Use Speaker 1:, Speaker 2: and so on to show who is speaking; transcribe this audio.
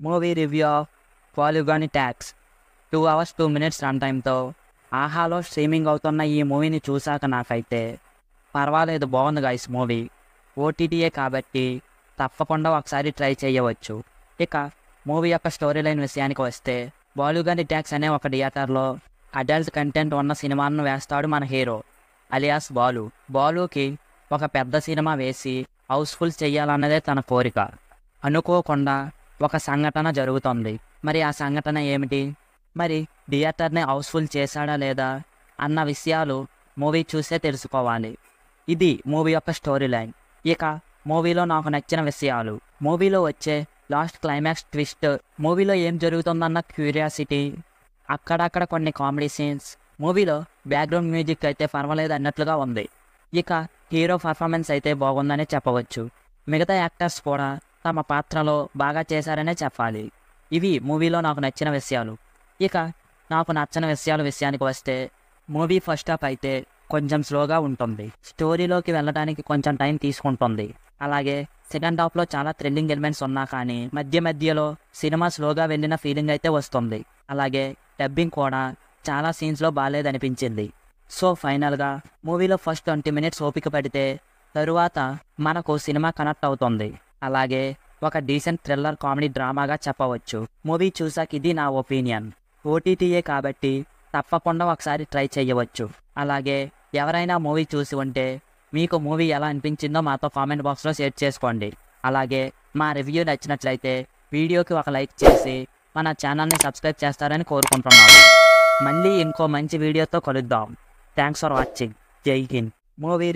Speaker 1: Movie review of పాలిగాని tax 2 hours 2 minutes run టైంతో ఆహాలో స్ట్రీమింగ్ అవుతున్న ఈ మూవీని చూశాక నాకైతే పర్వాలేదు, బాగుంది గైస్ మూవీ. ఓటీటీయే కాబట్టి తప్పకుండా ఒకసారి ట్రై చేయవచ్చు. ఇక మూవీ యొక్క స్టోరీ లైన్ విషయానికి వస్తే, బాలుగాని ట్యాక్స్ అనే ఒక థియేటర్లో అడల్ట్ కంటెంట్ ఉన్న సినిమాను వేస్తాడు మన హీరో అలియాస్ బాలు. బాలుకి ఒక పెద్ద సినిమా వేసి హౌస్ఫుల్ చెయ్యాలన్నదే తన కోరిక. అనుకోకుండా ఒక సంఘటన జరుగుతుంది. మరి ఆ సంఘటన ఏమిటి, మరి థియేటర్ని హౌస్ఫుల్ చేశాడా లేదా అన్న విషయాలు మూవీ చూసే తెలుసుకోవాలి. ఇది మూవీ యొక్క స్టోరీ లైన్. ఇక మూవీలో నాకు నచ్చిన విషయాలు, మూవీలో వచ్చే లాస్ట్ క్లైమాక్స్ ట్విస్ట్, మూవీలో ఏం జరుగుతుందన్న క్యూరియాసిటీ, అక్కడక్కడ కొన్ని కామెడీ సీన్స్, మూవీలో బ్యాక్గ్రౌండ్ మ్యూజిక్ అయితే పర్వాలేదు అన్నట్లుగా ఉంది. ఇక హీరో పర్ఫార్మెన్స్ అయితే బాగుందనే చెప్పవచ్చు. మిగతా యాక్టర్స్ కూడా తమ పాత్రలో బాగా చేశారనే చెప్పాలి. ఇవి మూవీలో నాకు నచ్చిన విషయాలు. ఇక నాకు నచ్చని విషయానికి వస్తే, మూవీ ఫస్ట్ హాఫ్ అయితే కొంచెం స్లోగా ఉంటుంది, స్టోరీలోకి వెళ్ళడానికి కొంచెం టైం తీసుకుంటుంది. అలాగే సెకండ్ హాఫ్లో చాలా థ్రిల్లింగ్ ఎలిమెంట్స్ ఉన్నా కానీ మధ్యలో సినిమా స్లోగా వెళ్ళిన ఫీలింగ్ అయితే వస్తుంది. అలాగే డబ్బింగ్ కూడా చాలా సీన్స్లో బాగాలేదనిపించింది. సో ఫైనల్గా మూవీలో ఫస్ట్ 20 minutes ఓపిక పడితే తరువాత మనకు సినిమా కనెక్ట్ అవుతుంది. అలాగే ఒక డీసెంట్ థ్రిల్లర్ కామెడీ డ్రామాగా చెప్పవచ్చు. మూవీ చూసాక ఇది నా ఒపీనియన్. ఓటీటీయే కాబట్టి తప్పకుండా ఒకసారి ట్రై చేయవచ్చు. అలాగే ఎవరైనా మూవీ చూసి ఉంటే మీకు మూవీ ఎలా అనిపించిందో మాతో కామెంట్ బాక్స్లో షేర్ చేసుకోండి. అలాగే మా రివ్యూ నచ్చినట్లయితే వీడియోకి ఒక లైక్ చేసి మన ఛానల్ని సబ్స్క్రైబ్ చేస్తారని కోరుకుంటున్నాము. మళ్ళీ ఇంకో మంచి వీడియోతో కలుద్దాం. Thanks for watching. జై హింద్. మూవీ